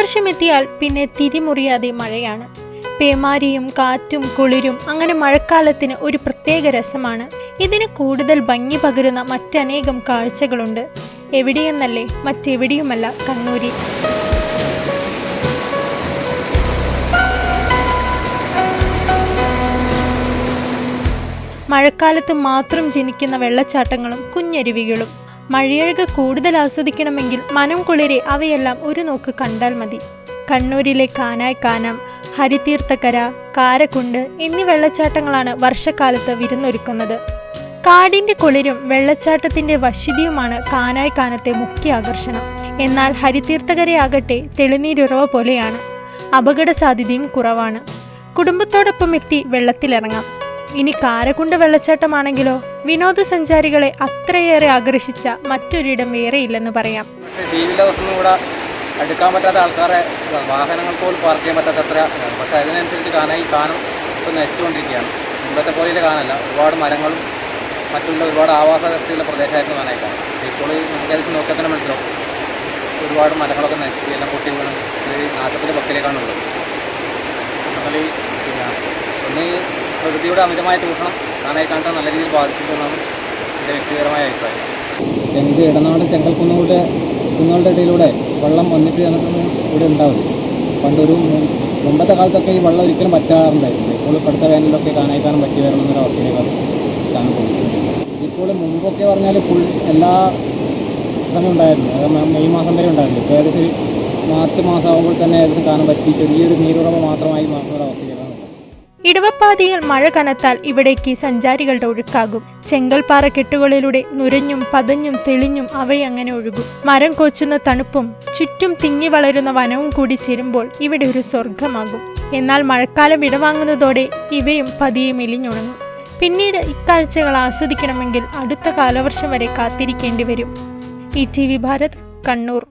കാലവർഷം എത്തിയാൽ പിന്നെ തിരിമുറിയാതെ മഴയാണ്. പേമാരിയും കാറ്റും കുളിരും അങ്ങനെ മഴക്കാലത്തിന് ഒരു പ്രത്യേക രസമാണ്. ഇതിന് കൂടുതൽ ഭംഗി പകരുന്ന മറ്റനേകം കാഴ്ചകളുണ്ട്. എവിടെയെന്നല്ലേ, മറ്റെവിടെയുമല്ല, കണ്ണൂരിൽ. മഴക്കാലത്ത് മാത്രം ജനിക്കുന്ന വെള്ളച്ചാട്ടങ്ങളും കുഞ്ഞരുവികളും. മഴയഴക് കൂടുതൽ ആസ്വദിക്കണമെങ്കിൽ മനം കുളിരെ അവയെല്ലാം ഒരു നോക്ക് കണ്ടാൽ മതി. കണ്ണൂരിലെ കാനായ് കാനം, ഹരിതീർത്ഥക്കര, കാരക്കുണ്ട് എന്നീ വെള്ളച്ചാട്ടങ്ങളാണ് വർഷക്കാലത്ത് വിരുന്നൊരുക്കുന്നത്. കാടിന്റെ കുളിരും വെള്ളച്ചാട്ടത്തിന്റെ വശ്യതയുമാണ് കാനായ് കാനത്തെ മുഖ്യ ആകർഷണം. എന്നാൽ ഹരിതീർത്ഥക്കരയാകട്ടെ തെളിനീരുറവ പോലെയാണ്. അപകട സാധ്യതയും കുറവാണ്. കുടുംബത്തോടൊപ്പം എത്തി വെള്ളത്തിലിറങ്ങാം. ഇനി കാരക്കുണ്ട് വെള്ളച്ചാട്ടമാണെങ്കിലോ വിനോദസഞ്ചാരികളെ അത്രയേറെ ആകർഷിച്ച മറ്റൊരിടം വേറെയില്ലെന്ന് പറയാം. അടുക്കാൻ പറ്റാത്ത ആൾക്കാരെ വാഹനങ്ങൾ പോലും പാർക്ക് ചെയ്യാൻ പറ്റാത്തത്ര, പക്ഷേ അതിനനുസരിച്ച് കാനായി കാനം ഇപ്പോൾ നശിച്ചുകൊണ്ടിരിക്കുകയാണ്. മുമ്പത്തെ പോലെയുള്ള കാനല്ല, ഒരുപാട് മരങ്ങളും മറ്റുള്ള ഒരുപാട് ആവാസ വ്യവസ്ഥയുള്ള പ്രദേശമായിരുന്നു കാനായി കാനം. ഇപ്പോൾ നമുക്കതിൽ നോക്കിയാൽ തന്നെ മനസ്സിലാവും, ഒരുപാട് മരങ്ങളൊക്കെ നശിച്ച് എല്ലാം പൊട്ടി വീണും നാശത്തിൻ്റെ പക്കലേക്കാണുള്ളത്. എന്നാൽ പിന്നെ ഒന്ന് പ്രകൃതിയുടെ അമിതമായ ചൂഷണം കാനായി കാനത്തെ നല്ല രീതിയിൽ ബാധിച്ചിട്ടുണ്ടെന്നാണ് എൻ്റെ വ്യക്തിപരമായ അഭിപ്രായം. ഇത് ഇടനാട് കുന്നുകളുടെ ഇടയിലൂടെ വെള്ളം വന്നിട്ട് ഞങ്ങൾക്കൊന്നും ഇവിടെ ഉണ്ടാവും. പണ്ടൊരു മുമ്പത്തെ കാലത്തൊക്കെ ഈ വെള്ളം ഒരിക്കലും പറ്റാറുണ്ടായിരുന്നു. ഇപ്പോൾ കടുത്ത വേനലൊക്കെ കാനായി കാനം പറ്റി വരണമെന്നൊരു അവസ്ഥയിലേക്കാണ് കാണാൻ പോകുന്നത്. ഇപ്പോൾ മുമ്പൊക്കെ പറഞ്ഞാൽ ഫുൾ എല്ലാ സമയം ഉണ്ടായിരുന്നു, മെയ് മാസം വരെ ഉണ്ടായിരുന്നു. ഇപ്പോൾ ഏകദേശം മാർച്ച് മാസമാകുമ്പോൾ തന്നെ ഏകദേശം കാണാൻ പറ്റി ചെറിയൊരു നീരുറവ മാത്രമായി മാറുന്ന ഒരു അവസ്ഥയിലേക്കാണ്. ഇടവപ്പാതിയിൽ മഴ കനത്താൽ ഇവിടേക്ക് സഞ്ചാരികളുടെ ഒഴുക്കാകും. ചെങ്കൽപ്പാറ കെട്ടുകളിലൂടെ നുരഞ്ഞും പതഞ്ഞും തെളിഞ്ഞും അവയങ്ങനെ ഒഴുകും. മരം കോച്ചുന്ന തണുപ്പും ചുറ്റും തിങ്ങി വളരുന്ന വനവും കൂടി ചേരുമ്പോൾ ഇവിടെ ഒരു സ്വർഗമാകും. എന്നാൽ മഴക്കാലം ഇടവാങ്ങുന്നതോടെ ഇവയും പതിയെ മെലിഞ്ഞുണങ്ങും. പിന്നീട് ഇക്കാഴ്ചകൾ ആസ്വദിക്കണമെങ്കിൽ അടുത്ത കാലവർഷം വരെ കാത്തിരിക്കേണ്ടി വരും. ETV ഭാരത്, കണ്ണൂർ.